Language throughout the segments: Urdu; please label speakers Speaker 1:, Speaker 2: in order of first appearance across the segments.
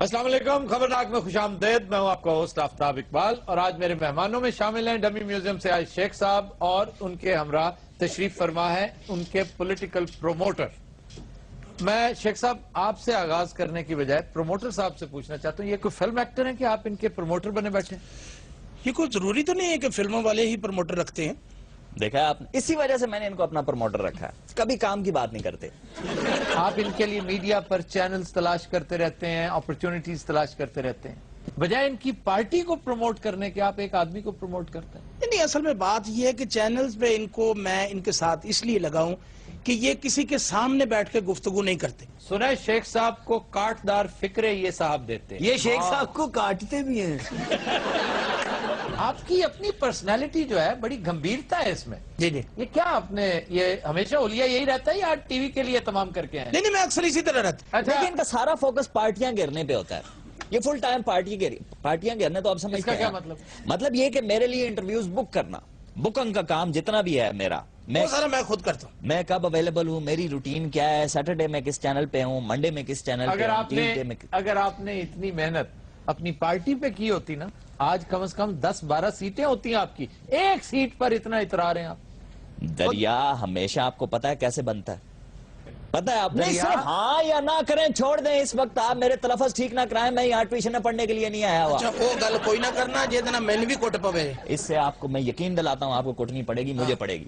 Speaker 1: السلام علیکم، خبرناک میں خوش آمدید. میں ہوں آپ کا ہوسٹ آفتاب اقبال اور آج میرے مہمانوں میں شامل ہیں ڈمی میوزیم سے آئے شیخ صاحب اور ان کے ہمراہ تشریف فرما ہے ان کے پولیٹیکل پروموٹر. میں شیخ صاحب آپ سے آغاز کرنے کی بجائے پروموٹر صاحب سے پوچھنا چاہتا ہوں، یہ کوئی فلم ایکٹر ہیں کہ آپ ان کے پروموٹر بنے بیٹھے ہیں؟
Speaker 2: یہ کوئی ضروری تو نہیں ہے کہ فلموں والے ہی پروموٹر رکھتے ہیں.
Speaker 3: دیکھا آپ نے، اسی وجہ سے میں نے ان کو اپنا پروموٹر رکھا ہے. کبھی کام کی بات نہیں کرتے.
Speaker 1: آپ ان کے لیے میڈیا پر چینلز تلاش کرتے رہتے ہیں، اپرچونٹیز تلاش کرتے رہتے ہیں. بجائے ان کی پارٹی کو پروموٹ کرنے کے آپ ایک آدمی کو پروموٹ کرتے ہیں.
Speaker 2: نہیں، اصل میں بات یہ ہے کہ چینلز پہ میں ان کے ساتھ اس لیے لگاؤں کہ یہ کسی کے سامنے بیٹھ کے گفتگو نہیں کرتے.
Speaker 1: سنیں شیخ صاحب کو کاٹ دار فکرے یہ صاحب دیتے ہیں.
Speaker 4: یہ شیخ صاحب کو کاٹتے بھی ہیں.
Speaker 1: آپ کی اپنی پرسنالٹی جو ہے بڑی گمبھیرتا ہے اس میں.
Speaker 2: جی جی.
Speaker 1: یہ کیا آپ نے یہ ہمیشہ اولیاء یہی رہتا ہے یا ٹی وی کے لیے تمام کر کے ہیں؟
Speaker 2: نہیں، میں اکثر اسی طرح رہتا.
Speaker 1: اچھا،
Speaker 3: لیکن ان کا سارا فوکس پارٹیاں گھیرنے پہ ہوتا ہے. یہ فل ٹائم پارٹیاں گھیرنے. تو آپ سمجھتے
Speaker 1: اس کا
Speaker 3: ہیں
Speaker 1: کیا
Speaker 3: مطلب یہ کہ میرے لیے انٹرویوز بک کرنا، بکنگ کا کام جتنا بھی ہے میرا،
Speaker 2: وہ سارا میں خود کرتا ہوں.
Speaker 3: میں کب اویلیبل ہوں، میری روٹین کیا ہے، سیٹرڈے میں کس چینل پہ ہوں، منڈے میں کس چینل پہ ہوں، ٹیوزڈے میں.
Speaker 1: اگر آپ نے اتنی محنت اپنی پارٹی پہ کی ہوتی نا، آج کم از کم 10-12 سیٹیں ہوتی ہیں آپ کی. ایک سیٹ پر اتنا اطراء ہیں آپ.
Speaker 3: دریا ہمیشہ آپ کو پتا ہے کیسے بنتا ہے. پتا ہے آپ نہیں
Speaker 1: دریا؟
Speaker 3: صرف ہاں یا نہ کریں، چھوڑ دیں. اس وقت آپ میرے تلفظ ٹھیک نہ کرائیں، میں یہاں ٹیوشن پڑھنے کے لیے نہیں آیا ہوا.
Speaker 2: اچھا، وہ گل کوئی نہ کرنا جتنا میں بھی کوٹ پوے.
Speaker 3: اس سے آپ کو میں یقین دلاتا ہوں، آپ کو کوٹنی پڑے گی، مجھے پڑے گی.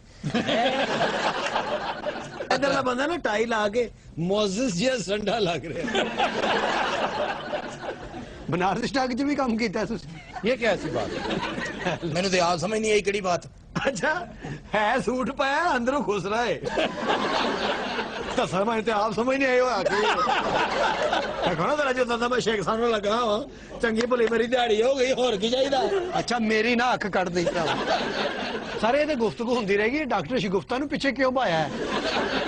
Speaker 4: ادھر بندہ نا ٹائی لا کے معزز جی سنڈا لگ رہے بنارس اسٹاک جو بھی کام کیتا ہے تسی.
Speaker 1: یہ کیا ایسی بات ہے؟
Speaker 2: میں نے تو آپ سمجھ نہیں آئی کڑی بات.
Speaker 4: اچھا ہے سوٹ پایا اندروں گھس رہا ہے. سمجھتے آپ سمجھ نہیں آئے ہو آ کے کھانا ذرا جو تھا میں شیخ صاحب لگا ہوا چنگی بھلی میری دیہڑی ہو گئی اور کی چاہیے. اچھا میری نہ اکھ کٹ دی سارے یہ گفتگو ہوتی رہے گی. ڈاکٹر شگفتہ نو پیچھے کیوں پایا ہے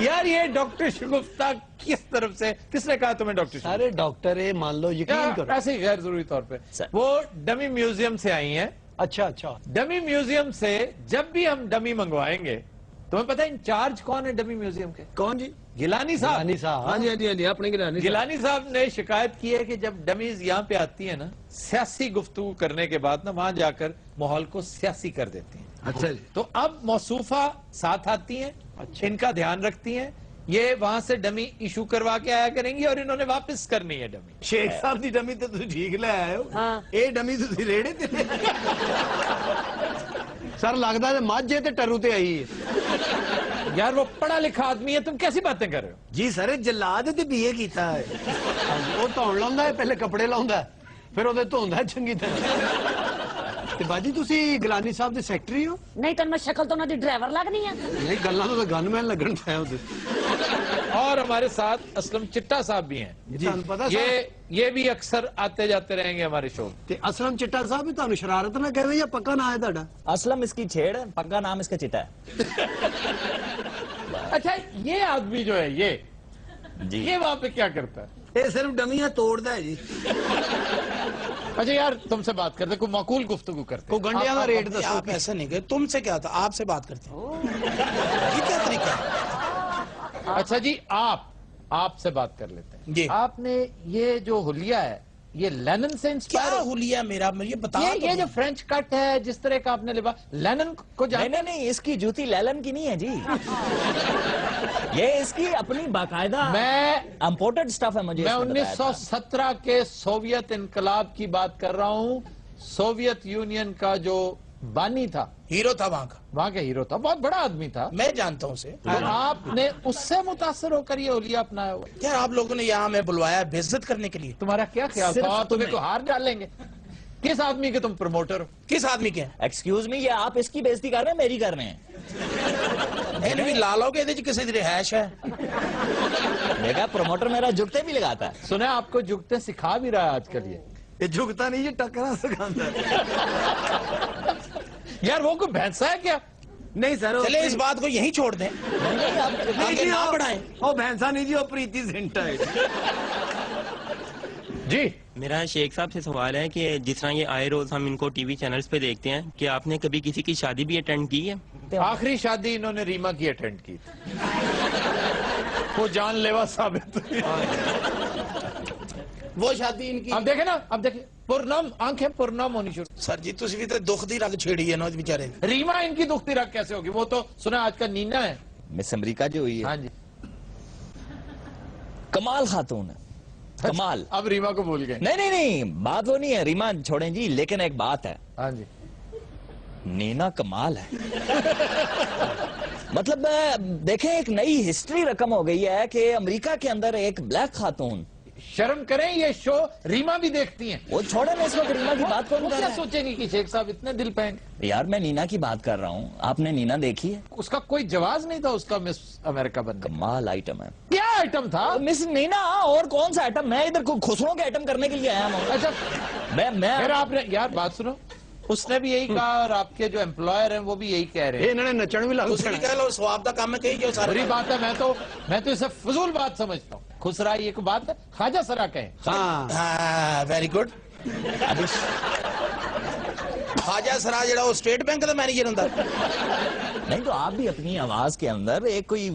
Speaker 1: یار یہ ڈاکٹر شگفتہ کس طرف سے، کس نے کہا تمہیں ڈاکٹر شگفتہ؟
Speaker 4: سارے ڈاکٹر مان لو یقین کرو.
Speaker 1: ایسے ہی غیر ضروری طور پہ وہ ڈمی میوزیم سے آئی ہیں.
Speaker 4: اچھا اچھا.
Speaker 1: ڈمی میوزیم سے جب بھی ہم ڈمی منگوائیں گے، تمہیں پتہ ہے انچارج کون ہے ڈمی میوزیم کے؟
Speaker 4: کون جی؟
Speaker 1: گیلانی صاحب.
Speaker 4: گیلانی صاحب. ہاں جی ہاں جی ہاں جی اپنے
Speaker 1: گیلانی صاحب نے شکایت کی ہے کہ جب ڈمیز یہاں پہ آتی ہیں نا، سیاسی گفتگو کرنے کے بعد نا وہاں جا کر ماحول کو سیاسی کر دیتی ہیں.
Speaker 4: اچھا جی.
Speaker 1: تو اب موصوفہ ساتھ آتی ہیں، ان کا دھیان رکھتی ہیں. یہ وہاں سے ڈمی ایشو کروا کے آیا کریں گی اور انہوں نے واپس کرنی ہے ڈمی.
Speaker 4: شیخ صاحب دی ڈمی تو تسی ٹھیک لے آئے ہو. اے ڈمی تسی ریڑے تے سر لگدا تے ماجھے تے ٹرو تے آئی ہے.
Speaker 1: یار وہ پڑھا لکھا آدمی ہے، تم کیسی باتیں کر رہے ہو؟
Speaker 4: جی سر جلاد تے بی اے کیتا ہے. وہ دھون لاوندا ہے، پہلے کپڑے لاوندا ہے، پھر اودے دھوندا ہے چنگی طرح. تے باجی تسی گیلانی صاحب دے سیکٹری ہو؟
Speaker 5: نہیں تو میں شکل تو انہوں دی ڈرائیور لگنی ہے.
Speaker 4: نہیں گلاں تو گن مین لگن پیا اودے.
Speaker 1: اور ہمارے ساتھ اسلم چٹا صاحب بھی ہیں.
Speaker 4: جی پتہ صاحب
Speaker 1: یہ بھی اکثر آتے جاتے رہیں گے ہمارے شو.
Speaker 4: تے اسلم چٹا صاحب بھی تانوں شرارت نہ کہے یا پکا نام ہے تہاڈا؟
Speaker 3: اسلم اس کی چھیڑ ہے، پکا نام اس کا چٹا ہے.
Speaker 1: اچھا یہ آدمی جو ہے
Speaker 3: جی
Speaker 1: یہ وہاں پہ کیا کرتا ہے؟
Speaker 4: یہ صرف ڈمیاں توڑدا ہے جی.
Speaker 1: اچھا یار تم سے بات کرتے کوئی معقول گفتگو کرتے.
Speaker 4: کو گنڈیاں کا ریٹ دسو.
Speaker 2: آپ ایسا نہیں کہ تم سے کیا تھا، آپ سے بات کرتے ہیں. یہ کیا طریقہ ہے؟
Speaker 1: اچھا جی آپ سے بات کر لیتے ہیں.
Speaker 2: جی.
Speaker 1: آپ نے یہ جو حلیہ ہے یہ لینن سے انسپائر
Speaker 2: کیا حلیہ میرا یہ بتا.
Speaker 1: یہ جو فرینچ کٹ ہے جس طرح کا آپ نے لباس لینن کو
Speaker 3: نہیں نہیں، اس کی جوتی لیلن کی نہیں ہے جی. یہ اس کی اپنی باقاعدہ
Speaker 1: میں
Speaker 3: امپورٹڈ سٹف ہے. مجھے
Speaker 1: 1917 کے سوویت انقلاب کی بات کر رہا ہوں. سوویت یونین کا جو بانی تھا،
Speaker 2: ہیرو تھا
Speaker 1: وہاں کا ہیرو تھا، بہت بڑا آدمی تھا.
Speaker 2: میں جانتا ہوں اسے.
Speaker 1: تو آپ نے اس سے متاثر ہو کر یہ حلیہ اپنایا ہوا.
Speaker 2: یار آپ لوگوں نے یہاں میں بلوایا بے عزت کرنے کے لیے.
Speaker 1: تمہارا کیا خیال تھا؟ تمہیں کو ہار ڈالیں گے؟ کس آدمی کے تم پروموٹر ہو؟
Speaker 2: کس آدمی کے؟
Speaker 3: ایکسکیوز می، یہ آپ اس کی بےزتی کر رہے ہیں، میری کر رہے ہیں.
Speaker 2: میں نے بھی لالو کے دے کسی رہائش ہے.
Speaker 3: دیکھا پروموٹر میرا جھکتے بھی لگاتا ہے.
Speaker 1: سنیں آپ کو جھکتے سکھا بھی رہا ہے آج کل.
Speaker 4: یہ جھکتا نہیں، یہ ٹکرا سکھاتا ہے.
Speaker 1: یار وہ کوئی بھینسا ہے کیا؟
Speaker 4: نہیں سر
Speaker 2: چلے اس بات کو یہیں چھوڑ دیں، آگے نہ بڑھائیں.
Speaker 4: وہ بھینسا نہیں جی، وہ پریتی سنٹا ہے.
Speaker 1: جی
Speaker 6: میرا شیخ صاحب سے سوال ہے کہ جس طرح یہ آئے روز ہم ان کو ٹی وی چینلز پہ دیکھتے ہیں، کہ آپ نے کبھی کسی کی شادی بھی اٹینڈ کی ہے؟
Speaker 1: آخری شادی انہوں نے ریما کی اٹینڈ کی تھی. وہ جان لیوا ثابت ہوئی.
Speaker 2: وہ شادی ان کی
Speaker 1: اب دیکھیں نا, اب دیکھیں پرنم, آنکھیں پرنم ہونی شروع.
Speaker 2: سر جی تسی بھی تے دکھ دی رگ چھیڑی ہے نا بیچارے.
Speaker 1: ریما ان کی دکھتی رکھ کیسے ہوگی؟ وہ تو سنا آج کا نینا ہے.
Speaker 3: مس امریکہ جو ہوئی ہے
Speaker 1: ہاں جی,
Speaker 3: کمال خاتون ہے, کمال.
Speaker 1: اب ریما کو بھول گئے.
Speaker 3: نہیں نہیں نہیں, بات وہ نہیں ہے, ریما چھوڑیں جی, لیکن ایک بات ہے,
Speaker 1: ہاں جی,
Speaker 3: نینا کمال ہے. مطلب دیکھیں ایک نئی ہسٹری رقم ہو گئی ہے کہ امریکہ کے اندر ایک بلیک خاتون.
Speaker 1: شرم کریں, یہ شو ریما بھی دیکھتی ہیں.
Speaker 3: وہ چھوڑے میں اس وقت ریما کی بات
Speaker 1: وہ
Speaker 3: کون کر
Speaker 1: کیا
Speaker 3: رہا ہے؟
Speaker 1: سوچیں گی کہ شیخ صاحب اتنے دل پہن.
Speaker 3: یار میں نینا کی بات کر رہا ہوں, آپ نے نینا دیکھی ہے؟
Speaker 1: اس کا کوئی جواز نہیں تھا اس کا مس امریکہ بننے کا.
Speaker 3: کمال آئٹم ہے
Speaker 1: کیا آئٹم تھا؟
Speaker 3: مس نینا. اور کون سا آئٹم؟ میں ادھر خسروں کے آئٹم کرنے کے لیے آیا ہوں.
Speaker 1: اچھا
Speaker 3: میں
Speaker 1: پھر آپ نے یار بات سنو, اس نے بھی یہی کہا اور آپ کے جو امپلائر ہیں وہ بھی یہی کہہ رہے ہیں.
Speaker 4: انہوں نے نچن بھی لگ
Speaker 2: تسی بھی کہہ لو ثواب دا کام ہے کہی جو سارے.
Speaker 1: بری بات ہے, میں تو اسے فضول بات سمجھتا ہوں. خسرا یہ کوئی بات ہے؟ خواجہ سرا کہیں.
Speaker 4: ہاں
Speaker 2: ہاں ویری گڈ.
Speaker 3: ابھی
Speaker 2: خواجہ سرا جڑا وہ اسٹیٹ بینک دا مینیجر ہوندا.
Speaker 3: نہیں تو آپ بھی اپنی آواز کے اندر ایک کوئی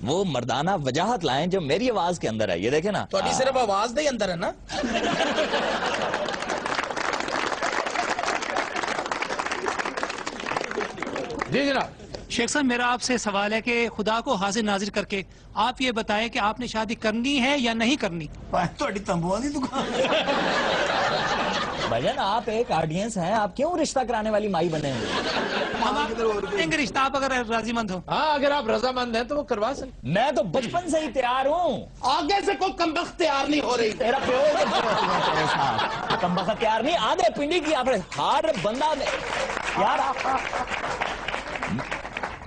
Speaker 3: وہ مردانہ وجاہت لائیں جو میری آواز کے اندر ہے. یہ دیکھیں نا,
Speaker 2: تہاڈی صرف آواز دے ہی اندر ہے نا.
Speaker 1: جی جناب.
Speaker 7: شیخ صاحب میرا آپ سے سوال ہے کہ خدا کو حاضر ناظر کر کے آپ یہ بتائیں کہ آپ نے شادی کرنی ہے یا نہیں کرنی؟
Speaker 4: تھوڑی تمبو دی دکان.
Speaker 3: بھجن آپ ایک آڈینس ہیں, آپ کیوں رشتہ کرانے والی مائی بنے ہیں؟
Speaker 7: ہم آپ دیں گے رشتہ آپ اگر راضی مند ہو.
Speaker 1: ہاں اگر آپ رضامند ہیں تو وہ کروا سکتے.
Speaker 3: میں تو بچپن سے ہی تیار ہوں.
Speaker 2: آگے سے کوئی کمبخت تیار نہیں ہو رہی.
Speaker 3: تیرا پیو تیرے ساتھ کم بخت تیار نہیں. آدھے پنڈی کی آپ ہار بندہ یار.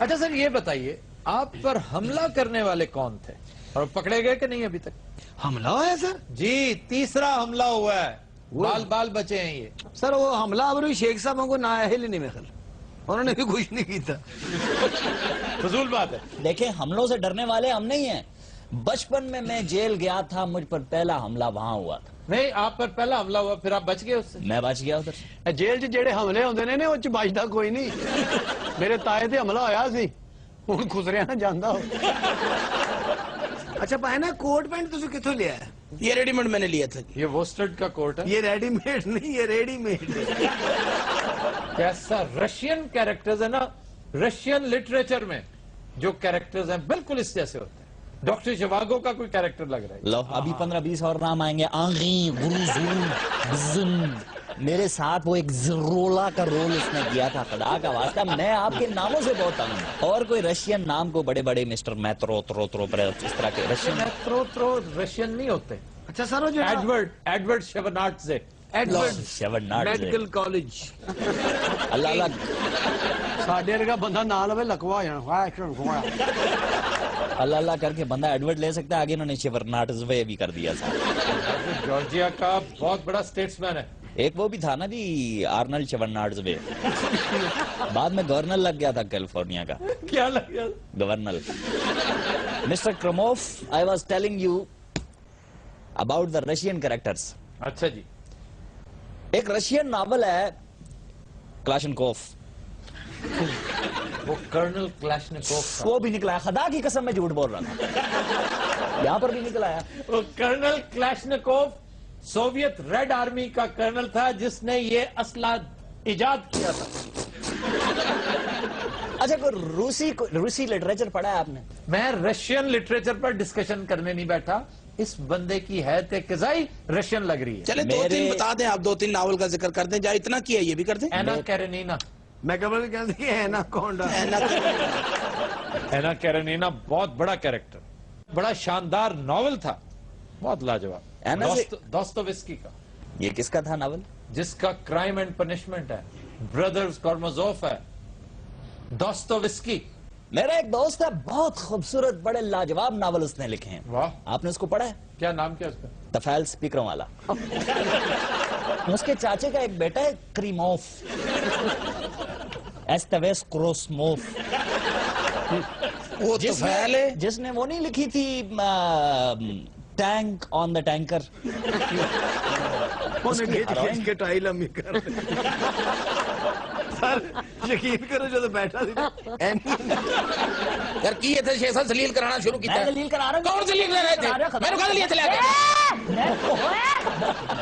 Speaker 1: اچھا سر یہ بتائیے, آپ پر حملہ کرنے والے کون تھے اور پکڑے گئے کہ نہیں ابھی تک؟
Speaker 4: حملہ ہوا ہے سر؟
Speaker 1: جی تیسرا حملہ ہوا ہے, بال بچے ہیں یہ.
Speaker 4: سر وہ حملہ ابھی شیخ صاحب کو نہ اہل نہیں میں خل, انہوں نے بھی کچھ نہیں کیتا.
Speaker 1: فضول بات ہے.
Speaker 3: دیکھیں حملوں سے ڈرنے والے ہم نہیں ہیں. بچپن میں جیل گیا تھا, مجھ پر پہلا حملہ وہاں ہوا تھا.
Speaker 1: نہیں آپ پر پہلا حملہ ہوا, پھر آپ بچ گئے اس سے.
Speaker 3: میں بچ گیا ادھر سے.
Speaker 4: جیل چ جڑے حملے ہوندے نے نا, وہ چ بچدا کوئی نہیں. میرے تائے تے حملہ ہویا سی, ہن خسریا نہ جاندا ہو. اچھا پائے نا کوٹ پینٹ تسی کتھوں لیا ہے؟
Speaker 2: یہ ریڈی میڈ میں نے لیا تھا.
Speaker 1: یہ ووسٹرڈ کا کوٹ ہے.
Speaker 4: یہ ریڈی میڈ نہیں, یہ ریڈی میڈ.
Speaker 1: کیسا رشین کیریکٹرز ہے نا, رشین لٹریچر میں جو کیریکٹرز ہیں بالکل اس جیسے ہوتے ہیں. ڈاکٹر شواگو کا کوئی کیریکٹر لگ رہا ہے.
Speaker 3: لو ابھی 15-20 اور نام آئیں گے. آنگی غروزون بزن, میرے ساتھ وہ ایک زرولا کا رول اس نے کیا تھا. خدا کا واسطہ میں آپ کے ناموں سے بہت تنگ ہوں. اور کوئی رشین نام کو بڑے بڑے مسٹر میترو ترو ترو پر اس طرح کے رشین.
Speaker 1: ترو رشین نہیں ہوتے.
Speaker 4: اچھا سر وہ جو
Speaker 1: ایڈورڈ شیورناٹ سے.
Speaker 3: شیورناٹ
Speaker 4: میڈیکل کالج
Speaker 3: اللہ اللہ
Speaker 4: ساڈے ورگا بندہ نہ لوے لکوا ہو جانا.
Speaker 3: اللہ اللہ کر کے بندہ ایڈورڈ لے سکتا ہے. آگے انہوں نے شیورناٹ وے بھی کر دیا تھا.
Speaker 1: جارجیا کا بہت بڑا سٹیٹس مین ہے.
Speaker 3: ایک وہ بھی تھا نا جی, آرنلڈ شیورناٹ وے. بعد میں گورنر لگ گیا تھا کیلیفورنیا کا.
Speaker 1: کیا لگ گیا؟
Speaker 3: Governor. Mr Karimov, I was telling you about the Russian characters.
Speaker 1: اچھا جی.
Speaker 3: ایک رشین ناول ہے کلاشنکوف,
Speaker 1: وہ کرنل کلاشنکوف تھا.
Speaker 3: وہ بھی نکلا ہے. خدا کی قسم میں جھوٹ بول رہا تھا, یہاں پر بھی نکلا ہے.
Speaker 1: وہ colonel Kalashnikov Soviet red army کا کرنل تھا جس نے یہ اسلحہ ایجاد کیا تھا.
Speaker 3: اچھا کوئی روسی لٹریچر پڑھا ہے آپ نے؟
Speaker 1: میں رشین لٹریچر پر ڈسکشن کرنے نہیں بیٹھا. اس بندے کی حیرت قضائی رشین لگ رہی ہے.
Speaker 2: چلے 2-3 بتا دیں آپ, 2-3 ناول کا ذکر کر دیں. جہاں اتنا کیا یہ بھی کر دیں.
Speaker 1: اینا کیرینینا.
Speaker 4: میں قبل کہتے ہیں نا کونڈا.
Speaker 1: اینا کیرینینا بہت بڑا کیریکٹر, بڑا شاندار ناول تھا, بہت لاجواب. دوستویسکی کا.
Speaker 3: یہ کس کا تھا ناول؟
Speaker 1: جس کا کرائم اینڈ پنشمنٹ ہے, برادرز کارمازوف ہے, دوستویسکی.
Speaker 3: میرا ایک دوست ہے, بہت خوبصورت بڑے لاجواب ناول اس نے لکھے ہیں.
Speaker 1: واہ,
Speaker 3: آپ نے اس کو پڑھا ہے؟
Speaker 1: کیا نام کیا اس کا؟
Speaker 3: تفیل سپیکروں والا. اس کے چاچے کا ایک بیٹا ہے کریموف, ایستویس کروسموف,
Speaker 2: وہ تفیل ہے
Speaker 3: جس نے وہ نہیں لکھی تھی ٹینک آن دا ٹینکر.
Speaker 4: کھینچ کے ٹائی لمبی کر. سر یقین کرو جو بیٹھا
Speaker 2: یار کی یہ تھے شیخ صاحب سلیل کرانا شروع کیتا ہے.
Speaker 3: میں دلیل کرا رہا ہوں.
Speaker 2: کون سلیل کر رہے تھے؟ میں نے کہا دلیل چلے آ گئے.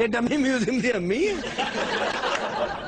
Speaker 4: ਇਹ ਡਮੀ ਮਿਊਜ਼ੀਅਮ ਦੀ ਅੰਮੀ ਹੈ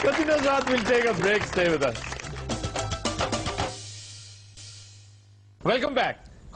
Speaker 1: Continue Azad, we'll take a break. Stay with us. Welcome back.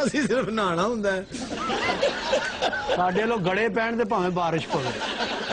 Speaker 4: ਅਸੀਂ ਸਿਰਫ ਨਹਾਣਾ ਹੁੰਦਾ ਹੈ ਸਾਡੇ ਲੋ ਗੜੇ ਪੈਣ ਤੇ ਭਾਵੇਂ ਬਾਰਿਸ਼ ਪਵੇ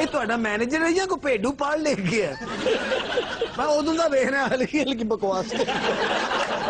Speaker 4: ਇਹ ਤੁਹਾਡਾ ਮੈਨੇਜਰ ਹੈ ਜਾਂ ਕੋਈ ਭੇਡੂ ਪਾਲ ਲੈ ਗਿਆ ਮੈਂ ਉਦੋਂ ਦਾ ਵੇਖ ਰਿਹਾ ਹਲਕੀ ਹਲਕੀ ਬਕਵਾਸ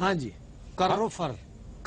Speaker 4: ਹਾਂਜੀ ਕਰੋ ਫਰ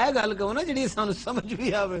Speaker 4: ਇਹ ਗੱਲ ਕਹੋ ਨਾ ਜਿਹੜੀ ਸਾਨੂੰ ਸਮਝ ਵੀ ਆਵੇ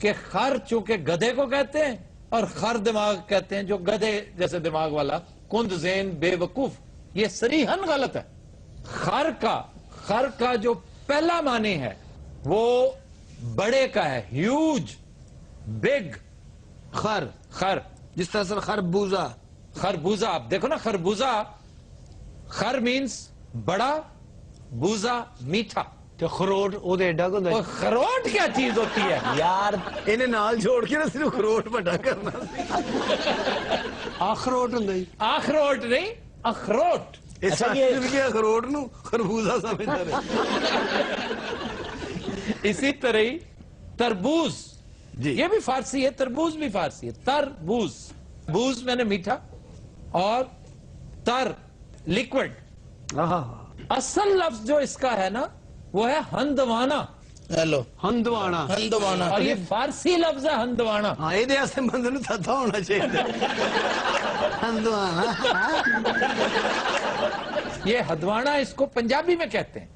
Speaker 1: کہ خر چونکہ گدھے کو کہتے ہیں اور خر دماغ کہتے ہیں، جو گدھے جیسے دماغ والا، کند ذہن بے وقوف، یہ صریحاً غلط ہے۔ خر کا جو پہلا معنی ہے وہ بڑے کا ہے، ہیوج، بگ، خر
Speaker 4: جس طرح سر خربوزہ،
Speaker 1: خربوزہ۔ آپ دیکھو نا خربوزہ، خر مینس بڑا، بوزا میٹھا،
Speaker 4: تو خروٹ وہ ایڈا کو
Speaker 1: اور خروٹ کیا چیز ہوتی ہے
Speaker 3: یار
Speaker 4: انہیں نال چھوڑ کے نا صرف خروٹ بڑا کرنا، اخروٹ ہوں جی،
Speaker 1: آخروٹ نہیں، اخروٹ۔
Speaker 3: اچھا یہ
Speaker 4: اخروٹ نو خربوزہ سمجھتا رہے۔
Speaker 1: اسی طرح ہی تربوز،
Speaker 4: جی
Speaker 1: یہ بھی فارسی ہے، تربوز بھی فارسی ہے، تربوز، بوز میں نے میٹھا اور تر لیکوڈ۔ اصل لفظ جو اس کا ہے نا وہ ہے ہندوانا،
Speaker 2: ہیلو
Speaker 4: ہندوانا،
Speaker 2: ہندوانا
Speaker 1: اور یہ فارسی لفظ ہے ہندوانا۔
Speaker 4: ہاں یہ ایسے بندے نو تھا ہونا چاہیے ہندوانا۔
Speaker 1: یہ ہدوانا اس کو پنجابی میں کہتے ہیں۔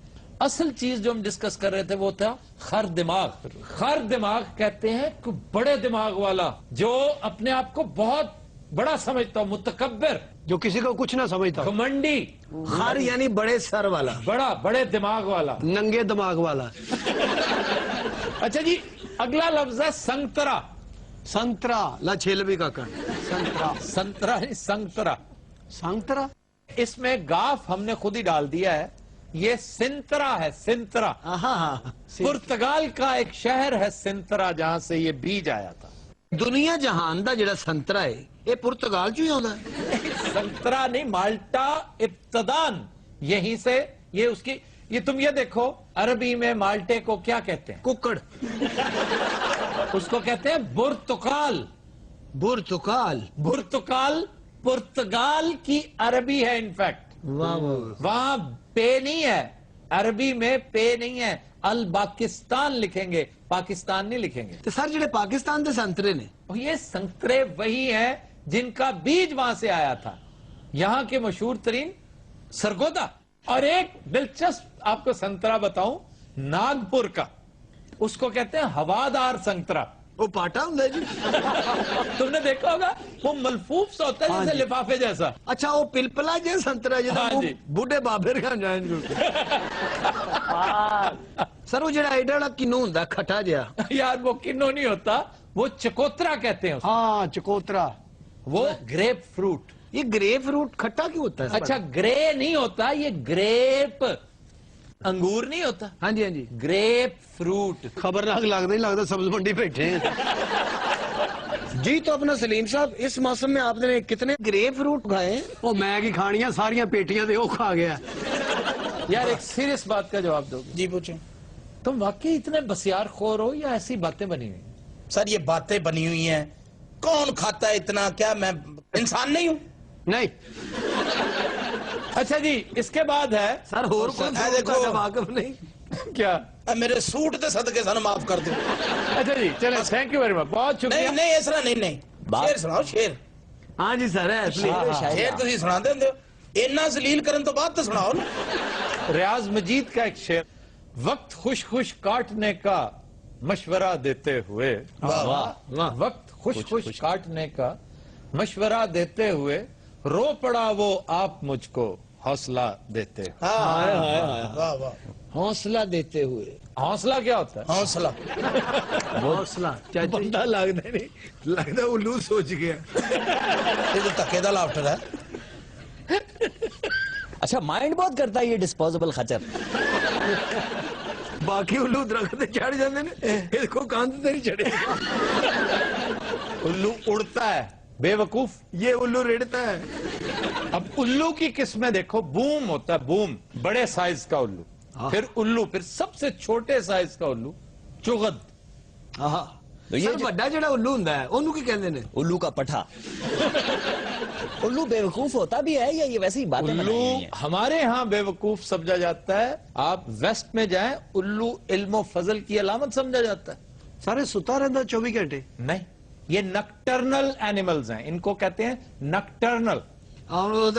Speaker 1: اصل چیز جو ہم ڈسکس کر رہے تھے وہ تھا خر دماغ۔ خر دماغ کہتے ہیں کہ بڑے دماغ والا، جو اپنے آپ کو بہت بڑا سمجھتا ہو، متکبر،
Speaker 4: جو کسی کو کچھ نہ سمجھتا،
Speaker 1: گھمنڈی،
Speaker 4: خر یعنی بڑے سر والا،
Speaker 1: بڑے دماغ والا،
Speaker 4: ننگے دماغ والا۔
Speaker 1: اچھا جی، اگلا لفظ ہے سنگترا۔
Speaker 4: سنترا لا چھل بھی کاکا، سنترا،
Speaker 1: سنترا نہیں، سنگترا۔
Speaker 4: سنترا،
Speaker 1: اس میں گاف ہم نے خود ہی ڈال دیا ہے، یہ سنترا ہے، سنترا۔
Speaker 4: ہاں
Speaker 1: پرتگال کا ایک شہر ہے سنترا، جہاں سے یہ بیج آیا تھا۔
Speaker 4: دنیا جہان دا جڑا سنترا ہے یہ پرتگال چ ہی آندا ہے۔
Speaker 1: سنترا نہیں، مالٹا ابتدان یہیں سے، یہ اس کی، یہ تم یہ دیکھو عربی میں مالٹے کو کیا کہتے ہیں؟
Speaker 4: ککڑ،
Speaker 1: اس کو کہتے ہیں برتقال۔
Speaker 4: برتقال،
Speaker 1: برتقال پرتگال کی عربی ہے، انفیکٹ
Speaker 4: واہ واہ،
Speaker 1: وہاں پے نہیں ہے، عربی میں پے نہیں ہے، الباکستان لکھیں گے، پاکستان نہیں لکھیں گے۔
Speaker 4: تو سر جڑے پاکستان دے سنترے نے،
Speaker 1: اور یہ سنترے وہی ہیں جن کا بیج وہاں سے آیا تھا، یہاں کے مشہور ترین سرگودا۔ اور ایک دلچسپ آپ کو سنترا بتاؤں، ناگپور کا، اس کو کہتے ہیں ہوادار سنترا۔
Speaker 4: وہ پاٹا ہوں جی،
Speaker 1: تم نے دیکھا ہوگا وہ ملفوف سا ہوتا ہے جیسے لفافے جیسا۔
Speaker 4: اچھا وہ پلپلا جے سنترا
Speaker 1: ہاں جی۔
Speaker 4: بوڑھے بابر کا جائیں سر وہ جڑا ایڈا والا کنو ہوندا کھٹا جیا،
Speaker 1: یار وہ کنو نہیں ہوتا، وہ چکوترا کہتے ہیں اس کو۔
Speaker 4: ہاں چکوترا،
Speaker 1: وہ گریپ فروٹ۔
Speaker 4: یہ گریپ فروٹ کھٹا کیوں ہوتا ہے؟
Speaker 1: اچھا گرے نہیں ہوتا، یہ گریپ، انگور نہیں ہوتا،
Speaker 4: ہاں جی، ہاں جی،
Speaker 1: گریپ فروٹ۔
Speaker 4: خبرناک لگتا ہی لگتا سبز منڈی بیٹھے ہیں۔ جی تو اپنا سلیم صاحب اس موسم میں آپ نے کتنے گریپ فروٹ کھائے ہیں؟ وہ میں کی کھانیاں ساریاں پیٹیاں دے وہ کھا گیا۔
Speaker 1: یار ایک سیریس بات کا جواب دو گے؟
Speaker 2: جی پوچھیں
Speaker 1: تم واقعی اتنے بسیار خور ہو یا ایسی باتیں بنی ہوئی؟
Speaker 2: سر، یہ باتیں بنی ہوئی ہیں، کون کھاتا ہے اتنا؟ کیا میں انسان نہیں ہوں؟
Speaker 4: نہیں
Speaker 1: اچھا جی، اس کے بعد ہے
Speaker 4: سر اور کوئی
Speaker 2: اے دیکھو،
Speaker 4: واقف نہیں۔
Speaker 1: کیا؟
Speaker 2: اے میرے سوٹ دے صدقے سن معاف کر دو۔
Speaker 1: اچھا جی چلیں، تھینک یو ویری مچ، بہت شکریہ۔
Speaker 2: نہیں نہیں اس طرح نہیں، شیر سناؤ، شیر
Speaker 4: ہاں جی سر
Speaker 2: شیر تسی سنا دیں دے اینا ذلیل کرن تو بعد تو سناؤ نا۔
Speaker 1: ریاض مجید کا ایک شعر، وقت خوش خوش کاٹنے کا مشورہ دیتے ہوئے، وقت خوش خوش کاٹنے کا مشورہ دیتے ہوئے، رو پڑا وہ آپ مجھ کو حوصلہ دیتے ہوئے۔
Speaker 2: واہ واہ،
Speaker 4: حوصلہ دیتے ہوئے،
Speaker 1: حوصلہ کیا ہوتا ہے؟
Speaker 2: حوصلہ
Speaker 4: حوصلہ بندہ لگتا نہیں، لگتا الو سوچ گیا۔
Speaker 2: یہ تو تکے دا لافٹر ہے۔
Speaker 3: اچھا مائنڈ بہت کرتا ہے یہ ڈسپوزیبل خچر۔
Speaker 4: باقی الو درخت چڑھ جاتے ہیں، اس کو کاند تے نہیں چڑھے،
Speaker 1: الو اڑتا ہے، بے وقوف۔
Speaker 4: یہ الو ریڑتا ہے۔
Speaker 1: اب الو کی قسمیں دیکھو، بوم ہوتا ہے، بوم، بڑے سائز کا الو، پھر الو، پھر سب سے چھوٹے سائز کا الو چغد۔
Speaker 4: سر بڑا جڑا الو ہوندا ہے اونوں کی کہندے نے؟
Speaker 3: الو کا پٹھا۔ الو بے وقوف ہوتا بھی ہے یا یہ ویسے ہی باتیں بنائی
Speaker 1: الو
Speaker 3: ہوئی ہیں؟
Speaker 1: ہمارے ہاں بے وقوف سمجھا جاتا ہے، آپ ویسٹ میں جائیں الو علم و فضل کی علامت سمجھا جاتا ہے۔
Speaker 4: سارے ستا رہتا 24 گھنٹے؟
Speaker 1: نہیں، یہ نکٹرنل اینیملز ہیں، ان کو کہتے ہیں نکٹرنل۔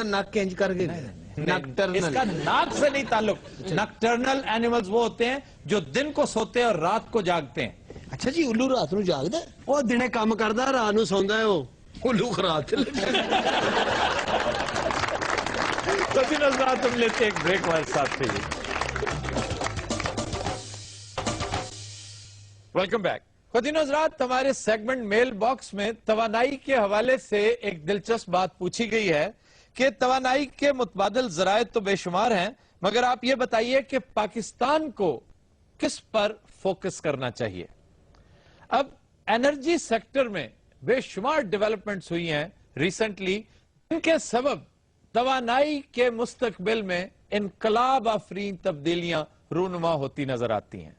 Speaker 4: نک انج کر کے
Speaker 1: اس
Speaker 4: نکٹرنل۔
Speaker 1: کا ناک سے نہیں تعلق۔ نکٹرنل اینیملز وہ ہوتے ہیں جو دن کو سوتے ہیں اور رات کو جاگتے ہیں۔
Speaker 4: ਅੱਛਾ ਜੀ ਉੱਲੂ ਰਾਤ ਨੂੰ ਜਾਗਦਾ ਉਹ ਦਿਨੇ ਕੰਮ ਕਰਦਾ ਰਾਤ ਨੂੰ ਸੌਂਦਾ ਹੈ ਉਹ ਉੱਲੂ ਖਰਾਬ ਤੇ
Speaker 1: خواطین حضرات ہم لیتے ایک بریک ہمارے ساتھ تھے. Welcome back. خواتین حضرات ہمارے سیگمنٹ میل باکس میں توانائی کے حوالے سے ایک دلچسپ بات پوچھی گئی ہے کہ توانائی کے متبادل ذرائع تو بے شمار ہیں مگر آپ یہ بتائیے کہ پاکستان کو کس پر فوکس کرنا چاہیے. اب انرجی سیکٹر میں بے شمار ڈیولپمنٹس ہوئی ہیں ریسنٹلی ان کے سبب توانائی کے مستقبل میں انقلاب آفرین تبدیلیاں رونما ہوتی نظر آتی ہیں.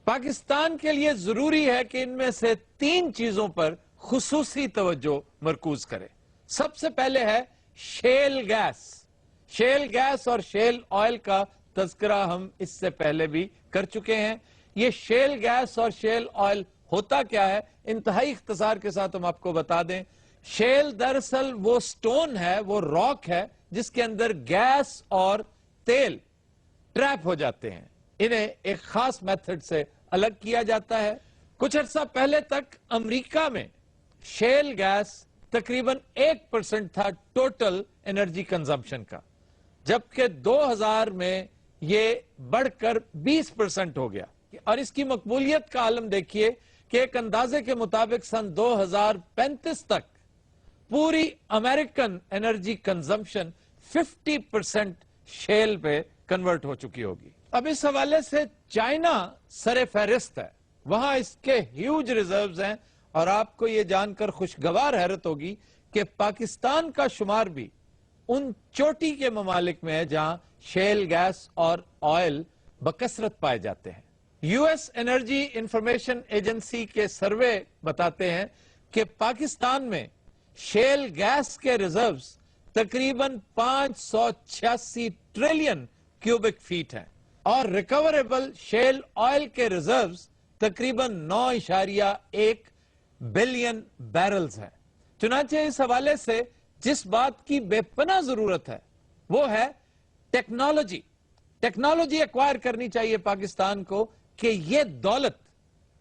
Speaker 1: پاکستان کے لیے ضروری ہے کہ ان میں سے 3 چیزوں پر خصوصی توجہ مرکوز کرے. سب سے پہلے ہے شیل گیس. شیل گیس اور شیل آئل کا تذکرہ ہم اس سے پہلے بھی کر چکے ہیں. یہ شیل گیس اور شیل آئل ہوتا کیا ہے انتہائی اختصار کے ساتھ ہم آپ کو بتا دیں. شیل دراصل وہ سٹون ہے, وہ راک ہے جس کے اندر گیس اور تیل ٹریپ ہو جاتے ہیں. انہیں ایک خاص میتھڈ سے الگ کیا جاتا ہے. کچھ عرصہ پہلے تک امریکہ میں شیل گیس تقریباً 1% تھا ٹوٹل انرجی کنزمپشن کا, جبکہ 2000 میں یہ بڑھ کر 20% ہو گیا. اور اس کی مقبولیت کا عالم دیکھیے کہ ایک اندازے کے مطابق سن 2035 تک پوری امریکن انرجی کنزمپشن 50% شیل پہ کنورٹ ہو چکی ہوگی. اب اس حوالے سے چائنا سر فہرست ہے, وہاں اس کے ہیوج ریزروز ہیں اور آپ کو یہ جان کر خوشگوار حیرت ہوگی کہ پاکستان کا شمار بھی ان چوٹی کے ممالک میں ہے جہاں شیل گیس اور آئل بکثرت پائے جاتے ہیں. U S energy information agency کے سروے بتاتے ہیں کہ پاکستان میں شیل گیس کے ریزروز تقریباً 586 ٹریلین کیوبک فیٹ ہیں اور ریکوریبل شیل آئل کے ریزروز تقریباً 9.1 بلین بیرلز ہیں. چنانچہ اس حوالے سے جس بات کی بے پناہ ضرورت ہے وہ ہے ٹیکنالوجی. ٹیکنالوجی ایکوائر کرنی چاہیے پاکستان کو کہ یہ دولت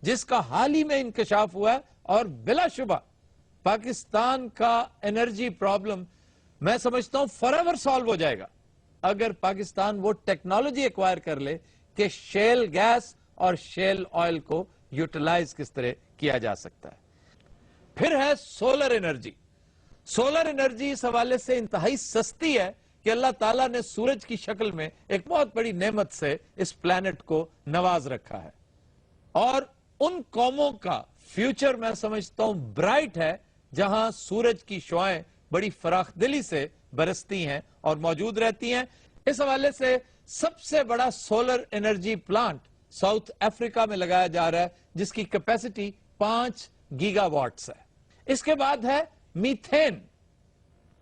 Speaker 1: جس کا حال ہی میں انکشاف ہوا ہے اور بلا شبہ پاکستان کا انرجی پرابلم میں سمجھتا ہوں فار ایور سالو ہو جائے گا اگر پاکستان وہ ٹیکنالوجی ایکوائر کر لے کہ شیل گیس اور شیل آئل کو یوٹیلائز کس طرح کیا جا سکتا ہے. پھر ہے سولر انرجی. سولر انرجی اس حوالے سے انتہائی سستی ہے کہ اللہ تعالیٰ نے سورج کی شکل میں ایک بہت بڑی نعمت سے اس پلانٹ کو نواز رکھا ہے اور ان قوموں کا فیوچر میں سمجھتا ہوں برائٹ ہے جہاں سورج کی شعائیں بڑی فراخ دلی سے برستی ہیں اور موجود رہتی ہیں. اس حوالے سے سب سے بڑا solar energy plant south Africa میں لگایا جا رہا ہے جس کی کیپیسٹی 5 گیگا واٹس ہے. اس کے بعد ہے میتھین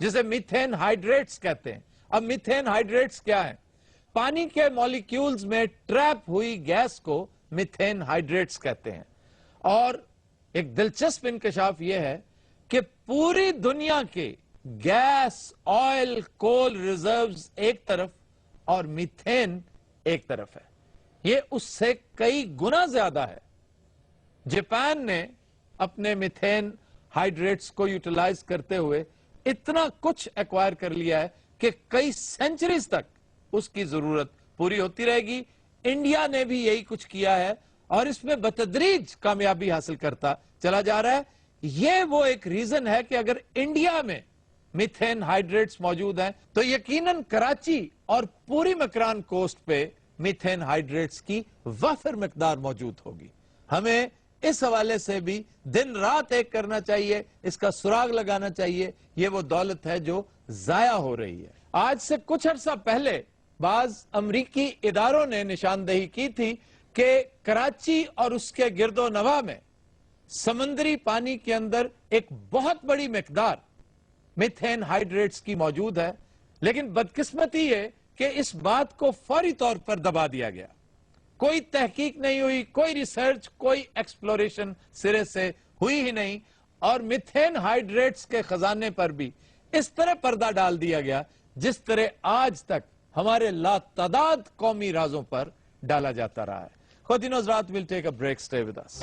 Speaker 1: جسے میتھین ہائیڈریٹس کہتے ہیں. اب میتھین ہائیڈریٹس کیا ہیں؟ پانی کے مولیکیولز میں ٹریپ ہوئی گیس کو میتھین ہائیڈریٹس کہتے ہیں. اور ایک دلچسپ انکشاف یہ ہے کہ پوری دنیا کے گیس آئل کول ریزروز ایک طرف اور میتھین ایک طرف ہے. یہ اس سے کئی گنا زیادہ ہے. جاپان نے اپنے میتھین ہائیڈریٹس کو یوٹیلائز کرتے ہوئے اتنا کچھ ایکوائر کر لیا ہے کہ کئی سینچریز تک اس کی ضرورت پوری ہوتی رہے گی. انڈیا نے بھی یہی کچھ کیا ہے اور اس میں بتدریج کامیابی حاصل کرتا چلا جا رہا ہے. یہ وہ ایک ریزن ہے کہ اگر انڈیا میں میتھین ہائیڈریٹس موجود ہیں تو یقیناً کراچی اور پوری مکران کوسٹ پہ میتھین ہائیڈریٹس کی وافر مقدار موجود ہوگی. ہمیں اس حوالے سے بھی دن رات ایک کرنا چاہیے, اس کا سراغ لگانا چاہیے. یہ وہ دولت ہے جو ضائع ہو رہی ہے. آج سے کچھ عرصہ پہلے بعض امریکی اداروں نے نشاندہی کی تھی کہ کراچی اور اس کے گرد و نواح میں سمندری پانی کے اندر ایک بہت بڑی مقدار میتھین ہائیڈریٹس کی موجود ہے, لیکن بدقسمتی یہ کہ اس بات کو فوری طور پر دبا دیا گیا. کوئی تحقیق نہیں ہوئی, کوئی ریسرچ, کوئی ایکسپلوریشن سرے سے ہوئی ہی نہیں اور میتھین ہائیڈریٹس کے خزانے پر بھی اس طرح پردہ ڈال دیا گیا جس طرح آج تک ہمارے لاتعداد قومی رازوں پر ڈالا جاتا رہا ہے. خواتین و حضرات, we'll take a break, stay with us.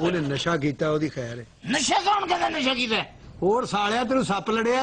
Speaker 4: ਉਹਨੇ ਨਸ਼ਾ ਕੀਤਾ ਉਹਦੀ ਖੈਰ ਹੈ
Speaker 2: ਨਸ਼ਾ ਕੌਣ ਕਹਿੰਦਾ ਨਸ਼ਾ ਕੀਤਾ
Speaker 4: ਹੋਰ ਸਾਲਿਆ ਤੈਨੂੰ ਸੱਪ ਲੜਿਆ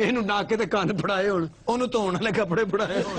Speaker 4: ਇਹਨੂੰ ਨਾਕੇ ਤੇ ਕੰਨ ਫੜਾਏ ਹੁਣ ਉਹਨੂੰ ਧੋਣ ਵਾਲੇ ਕੱਪੜੇ ਫੜਾਏ ਹੁਣ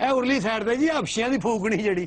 Speaker 4: ਇਹ ਉਰਲੀ ਸਾਈਡ ਤੇ ਜੀ ਹਬਸ਼ੀਆਂ ਦੀ ਫੂਕਣੀ ਜਿਹੜੀ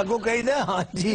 Speaker 4: ਅੱਗੋਂ ਕਹਿੰਦੇ ਹਾਂ ਜੀ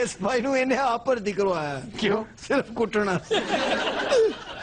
Speaker 4: ਇਸ ਭਾਈ ਨੂੰ ਇਹਨੇ ਆਪ ਭਰਤੀ ਕਰਵਾਇਆ ਕਿਉਂ ਸਿਰਫ ਕੁੱਟਣਾ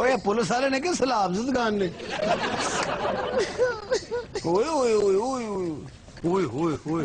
Speaker 4: ਓਏ ਪੁਲਿਸ ਵਾਲੇ ਨੇ ਕਿ ਸਲਾਬ ਜ਼ਦਗਾਨ ਨੇ ਓਏ ਓਏ ਓਏ ਓਏ ਓਏ ਓਏ ਓਏ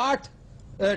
Speaker 1: 8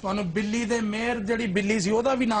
Speaker 2: ਤੁਹਾਨੂੰ ਬਿੱਲੀ ਦੇ ਮੇਰ ਜਿਹੜੀ ਬਿੱਲੀ ਸੀ ਉਹਦਾ ਵੀ ਨਾਂ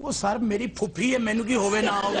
Speaker 2: ਉਹ ਸਰ ਮੇਰੀ ਫੁੱਫੀ ਹੈ ਮੈਨੂੰ ਕੀ ਹੋਵੇ ਨਾ ਹੋਵੇ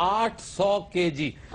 Speaker 1: 800 kg।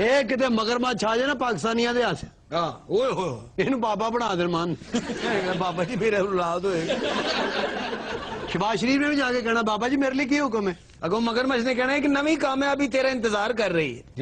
Speaker 4: ਇਹ ਕਿਤੇ ਮਗਰਮੱਛ ਆ ਜਾਏ ਨਾ ਪਾਕਿਸਤਾਨੀਆਂ ਦੇ ਹੱਥ, ਹਾਂ ਓਏ ਹੋਏ ਇਹਨੂੰ ਬਾਬਾ ਬਣਾ ਦੇਣ ਮਨ। ਬਾਬਾ ਜੀ ਮੇਰੇ ਔਲਾਦ ਹੋਏ। ਸ਼ਬਾਜ਼ ਸ਼ਰੀਫ ਨੇ ਵੀ ਜਾ ਕੇ ਕਹਿਣਾ ਬਾਬਾ ਜੀ ਮੇਰੇ ਲਈ ਕੀ ਹੁਕਮ ਹੈ। ਅਗੋਂ ਮਗਰਮੱਛ ਨੇ ਕਹਿਣਾ ਕਿ ਨਵੀਂ ਕਾਮਯਾਬੀ ਤੇਰਾ ਇੰਤਜ਼ਾਰ ਕਰ ਰਹੀ ਹੈ।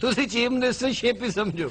Speaker 4: ਤੁਸੀਂ ਚੀਫ ਮਿਨਿਸਟਰਸ਼ਿਪ ਹੀ ਸਮਝੋ।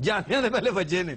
Speaker 4: ਜਾਮਿਆਂ ਦੇ ਪਹਿਲੇ ਵੱਜੇ ਨੇ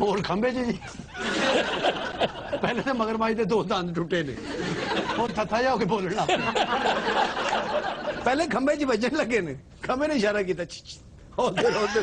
Speaker 4: ਹੋਰ ਖੰਭੇ ਜੀ। ਪਹਿਲੇ ਤਾਂ ਮਗਰਮੱਛ ਦੇ 2 ਦੰਦ ਟੁੱਟੇ ਨੇ, ਉਹ ਥੱਥਾ ਜਾ ਹੋ ਕੇ ਬੋਲਣ ਲੱਗ ਪਿਆ। ਪਹਿਲੇ ਖੰਭੇ 'ਚ ਵੱਜਣ ਲੱਗੇ ਨੇ, ਖੰਭੇ ਨੇ ਇਸ਼ਾਰਾ ਕੀਤਾ ਉਧਰ ਉਧਰ।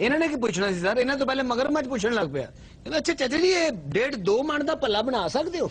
Speaker 4: ਇਹਨਾਂ ਨੇ ਕੀ ਪੁੱਛਣਾ ਸੀ ਸਰ, ਇਹਨਾਂ ਤੋਂ ਪਹਿਲੇ ਮਗਰਮੱਛ ਪੁੱਛਣ ਲੱਗ ਪਿਆ। ਕਹਿੰਦਾ ਅੱਛਾ ਚਾਚਾ ਜੀ ਇਹ 1.5-2 ਮਣ ਦਾ ਪੱਲਾ ਬਣਾ ਸਕਦੇ ਹੋ?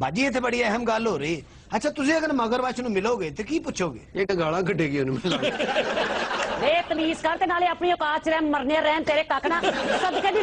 Speaker 4: ਬਾਜੀ ਇੱਥੇ ਬੜੀ ਅਹਿਮ ਗੱਲ ਹੋ ਰਹੀ। ਅੱਛਾ ਤੁਸੀਂ ਅਗਰ ਮਗਰਮੱਛ ਨੂੰ ਮਿਲੋਗੇ ਤੇ ਕੀ ਪੁੱਛੋਗੇ? ਇੱਕ ਗਾਲਾਂ ਕੱਢੇਗੀ ਉਹਨੂੰ
Speaker 5: ਵੇ ਤਮੀਜ਼ ਕਰ ਤੇ ਨਾਲੇ ਆਪਣੀ ਔਕਾਤ ਚ ਰਹਿ, ਮਰਨੇ ਰਹਿਣ ਤੇਰੇ ਕਾਕਣਾ। ਸਦਕੇ ਦੀ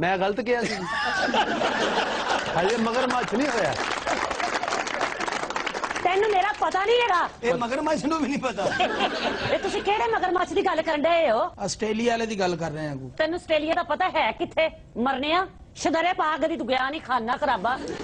Speaker 4: ਮੈਂ ਗਲਤ ਕਿਹਾ ਸੀ? ਹਜੇ ਮਗਰਮੱਛ ਨਹੀਂ ਹੋਇਆ।
Speaker 5: ਤੈਨੂੰ ਮੇਰਾ ਪਤਾ ਨਹੀਂ ਹੈਗਾ।
Speaker 4: ਇਹ ਮਗਰਮੱਛ ਨੂੰ ਵੀ ਨਹੀਂ ਪਤਾ।
Speaker 5: ਇਹ ਤੁਸੀਂ ਕਿਹੜੇ ਮਗਰਮੱਛ ਦੀ ਗੱਲ ਕਰਨ ਡਏ ਹੋ?
Speaker 2: ਆਸਟ੍ਰੇਲੀਆ ਵਾਲੇ ਦੀ ਗੱਲ ਕਰ ਰਹੇ ਹਾਂ।
Speaker 5: ਤੈਨੂੰ ਆਸਟ੍ਰੇਲੀਆ ਦਾ ਪਤਾ ਹੈ ਕਿੱਥੇ ਮਰਨੇ ਆ? ਸ਼ਦਰੇ ਪਾ ਕਦੀ ਤੂੰ ਗਿਆ ਨਹੀਂ ਖਾਨਾ ਖਰਾਬਾ।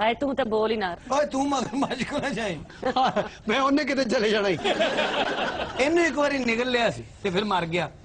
Speaker 5: ਹਾਏ ਤੂੰ ਤੇ ਬੋਲ ਹੀ ਨਾ।
Speaker 4: ਓਏ ਤੂੰ ਮਗਰਮੱਛ ਕੋ ਨਾ ਜਾਏ। ਮੈਂ ਉਹਨੇ ਕਿਤੇ ਚਲੇ ਜਾਣਾ ਹੀ। ਇਹਨੂੰ ਇੱਕ ਵਾਰੀ ਨਿਗਲ ਲਿਆ ਸੀ ਤੇ ਫਿਰ ਮਰ ਗਿਆ।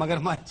Speaker 4: ਮਗਰਮੱਛ।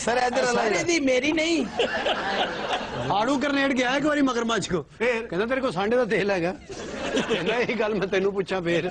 Speaker 4: ਸਰ ਇਧਰ
Speaker 2: ਸਾਰੇ ਦੀ ਮੇਰੀ ਨਹੀਂ।
Speaker 4: ਆੜੂ ਕਰਨੇੜ ਗਿਆ ਇੱਕ ਵਾਰੀ ਮਗਰਮੱਛ ਕੋ, ਫੇਰ ਕਹਿੰਦਾ ਤੇਰੇ ਕੋਲ ਸਾਂਡੇ ਦਾ ਤੇਲ ਹੈਗਾ? ਕਹਿੰਦਾ ਇਹੀ ਗੱਲ ਮੈਂ ਤੈਨੂੰ ਪੁੱਛਾਂ ਫੇਰ।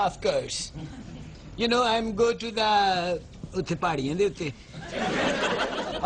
Speaker 4: Of course. You know I'm go to the ਉੱਥੇ ਪਹਾੜੀਆਂ ਦੇ ਉੱਤੇ।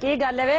Speaker 5: ਕੀ ਗੱਲ ਹੈ ਵੇ?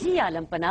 Speaker 5: ਜੀ ਆਲਮ ਪਨਾ,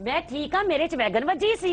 Speaker 5: ਮੈਂ ਠੀਕ ਆ। ਮੇਰੇ ਚ ਵੈਗਨ ਵੱਜੀ ਸੀ।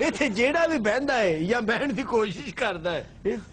Speaker 4: ਇੱਥੇ ਜਿਹੜਾ ਵੀ ਬਹਿੰਦਾ ਹੈ ਜਾਂ ਬਹਿਣ ਦੀ ਕੋਸ਼ਿਸ਼ ਕਰਦਾ ਹੈ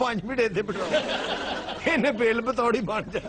Speaker 4: 5 ਮਿੰਟ ਇੱਥੇ ਬਿਠਾਓ, ਇਹਨੇ ਬੇਲ ਬਤੌੜੀ ਬਣ ਜਾਣਾ।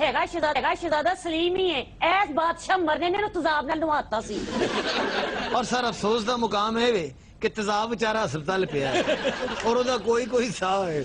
Speaker 5: ਹੈਗਾ ਸ਼ਹਜ਼ਾਦਾ ਸਲੀਮ ਹੀ ਹੈ। ਐਸ ਬਾਦਸ਼ਾਹ ਮਰਨੇ ਨੇ ਨੂੰ ਤਜ਼ਾਬ ਨਾਲ ਨਵਾਤਾ ਸੀ।
Speaker 4: ਔਰ ਸਰ ਅਫਸੋਸ ਦਾ ਮੁਕਾਮ ਹੈ ਵੇ ਕਿ ਤਜ਼ਾਬ ਵਿਚਾਰਾ ਹਸਪਤਾਲ ਪਿਆ ਹੈ ਔਰ ਉਹਦਾ ਕੋਈ ਸਾਹ ਹੈ।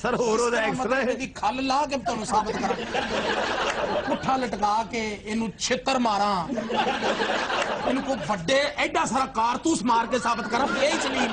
Speaker 4: ਸਰ ਹੋਰ ਉਹਦਾ ਐਕਸਰਾ ਹੈ।
Speaker 2: ਇਹਦੀ ਖੱਲ ਲਾ ਕੇ ਤੁਹਾਨੂੰ ਸਾਬਤ ਕਰਾਂ। ਪੁੱਠਾ ਲਟਕਾ ਕੇ ਇਹਨੂੰ ਛਿੱਤਰ ਮਾਰਾਂ, ਇਹਨੂੰ ਕੋਈ ਵੱਡੇ ਐਡਾ ਸਾਰਾ ਕਾਰਤੂਸ ਮਾਰ ਕੇ ਸਾਬਤ ਕਰਾਂ ਇਹ ਸਲੀਮ।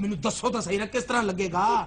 Speaker 2: ਮੈਨੂੰ ਦੱਸੋ ਤਾਂ ਸਹੀ ਨਾ ਕਿਸ ਤਰ੍ਹਾਂ ਲੱਗੇਗਾ?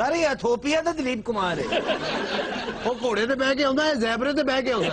Speaker 4: ਸਾਰੇ ਐਥੋਪੀਆ ਦਾ ਦਲੀਪ ਕੁਮਾਰ ਹੈ। ਉਹ ਘੋੜੇ ਤੇ ਬਹਿ ਕੇ ਆਉਂਦਾ ਹੈ, ਜ਼ੈਬਰੇ ਤੇ ਬਹਿ ਕੇ ਆਉਂਦਾ।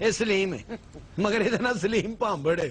Speaker 4: ਇਹ ਸਲੀਮ ਹੈ ਮਗਰ ਇਹਦਾ ਨਾਂ ਸਲੀਮ ਭਾਂਬੜ ਹੈ।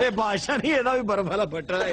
Speaker 4: ਇਹ ਬਾਦਸ਼ਾਹ ਨਹੀਂ ਇਹਦਾ ਵੀ ਬਰਫ ਵਾਲਾ ਫੱਟਾ ਹੈ।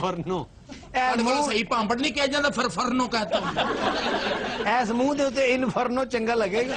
Speaker 4: ਫਰਨੋ
Speaker 2: ਸਾਡੇ ਕੋਲ ਸਹੀ ਪਾਂਪੜ ਨਹੀਂ ਕਿਹਾ ਜਾਂਦਾ, ਫਿਰ ਫਰਨੋ ਕਹਤਾ ਹੂੰ।
Speaker 4: ਐਸ ਮੂੰਹ ਦੇ ਉੱਤੇ ਇਨਫਰਨੋ ਚੰਗਾ ਲੱਗੇਗਾ।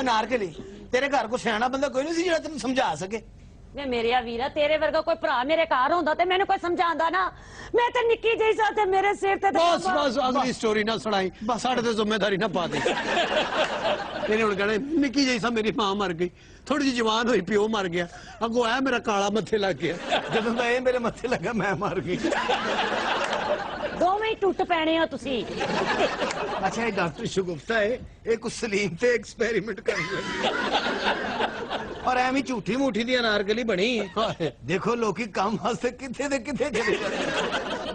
Speaker 4: ਅਨਾਰਕਲੀ ਤੇਰੇ ਘਰ ਕੋ ਸਿਆਣਾ ਬੰਦਾ ਕੋਈ ਨਹੀਂ ਸੀ ਜਿਹੜਾ ਤੈਨੂੰ ਸਮਝਾ ਸਕੇ?
Speaker 5: ਵੇ ਮੇਰਿਆ ਵੀਰਾ, ਤੇਰੇ ਵਰਗਾ ਕੋਈ ਭਰਾ ਮੇਰੇ ਘਰ ਹੁੰਦਾ ਤੇ ਮੈਨੂੰ ਕੋਈ ਸਮਝਾਉਂਦਾ ਨਾ। ਮੈਂ ਤੇ ਨਿੱਕੀ ਜਿਹੀ ਸਾਂ ਤੇ ਮੇਰੇ ਸਿਰ ਤੇ
Speaker 4: ਬਸ ਬਸ ਅਗਲੀ ਸਟੋਰੀ ਨਾ ਸੁਣਾਈ, ਸਾਡੇ ਤੇ ਜ਼ਿੰਮੇਵਾਰੀ ਨਾ ਪਾ ਦੇ। ਇਹਨੇ ਹੁਣ ਕਹਿਣਾ ਨਿੱਕੀ ਜਿਹੀ ਸਾਂ ਮੇਰੀ ਮਾਂ ਮਰ ਗਈ, ਥੋੜੀ ਜਿਹੀ ਜਵਾਨ ਹੋਈ ਪਿਓ ਮਰ ਗਿਆ, ਅੱਗੋਂ ਆਇਆ ਮੇਰਾ ਕਾਲਾ ਮੱਥੇ ਲੱਗ ਗਿਆ, ਜਦੋਂ ਦਾ ਇਹ ਮੇਰੇ ਮੱਥੇ ਲੱਗਾ ਮੈਂ ਮਰ ਗਈ।
Speaker 5: ਦੋਵੇਂ ਹੀ ਟੁੱਟ ਪੈਣੇ ਹੋ ਤੁਸੀਂ।
Speaker 4: ਅੱਛਾ ਇਹ ਡਾਕਟਰ ਸ਼ੁਗੁਫਤਾ ਹੈ, ਇਹ ਕੁਛ ਸਲੀਮ ਤੇ ਐਕਸਪੈਰੀਮੈਂਟ ਕਰ ਰਿਹਾ ਔਰ ਐਵੇਂ ਝੂਠੀ ਮੂਠੀ ਦੀ ਅਨਾਰਕਲੀ ਬਣੀ ਹੈ। ਦੇਖੋ ਲੋਕੀ ਕੰਮ ਵਾਸਤੇ ਕਿੱਥੇ ਦੇ ਕਿੱਥੇ ਚਲੇ ਜਾਂਦੇ।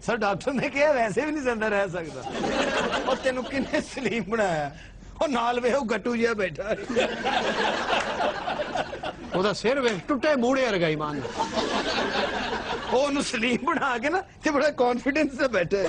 Speaker 4: ਸਰ ਡਾਕਟਰ ਨੇ ਕਿਹਾ ਵੈਸੇ ਵੀ ਨਹੀਂ ਜ਼ਿੰਦਾ ਰਹਿ ਸਕਦਾ। ਉਹ ਤੈਨੂੰ ਕਿੰਨੇ ਸਲੀਮ ਬਣਾਇਆ, ਉਹ ਨਾਲ ਵੇ ਉਹ ਗੱਟੂ ਜਿਹਾ ਬੈਠਾ ਉਹਦਾ ਸਿਰ ਵੇ ਟੁੱਟੇ ਮੂੜੇ ਵਰਗਾ ਹੀ ਮਾਨ, ਉਹ ਉਹਨੂੰ ਸਲੀਮ ਬਣਾ ਕੇ ਨਾ ਤੇ ਬੜਾ ਕੌਨਫੀਡੈਂਸ ਨਾਲ ਬੈਠਾ ਹੈ।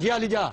Speaker 4: ਜੀ ਆਲੀ ਜਾ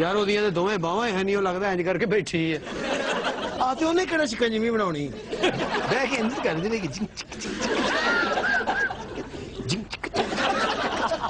Speaker 4: ਯਾਰ, ਉਹਦੀਆਂ ਤੇ ਦੋਵੇਂ ਬਾਹਾਂ ਹੈ ਨਹੀਂ, ਉਹ ਲੱਗਦਾ ਇੰਜ ਕਰਕੇ ਬੈਠੀ ਹੈ। ਆ ਤੇ ਉਹਨੇ ਕਿਹੜਾ ਸ਼ਿਕੰਜਵੀ ਬਣਾਉਣੀ, ਬਹਿ ਕੇ ਇੰਜ ਕਰਦੀ ਰਹੇਗੀ।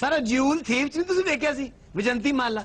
Speaker 4: ਸਾਰਾ ਜਿਊਲ ਥੀਪ ਚ ਤੁਸੀਂ ਵੇਖਿਆ ਸੀ ਵਿਜੰਤੀ ਮਾਲਾ,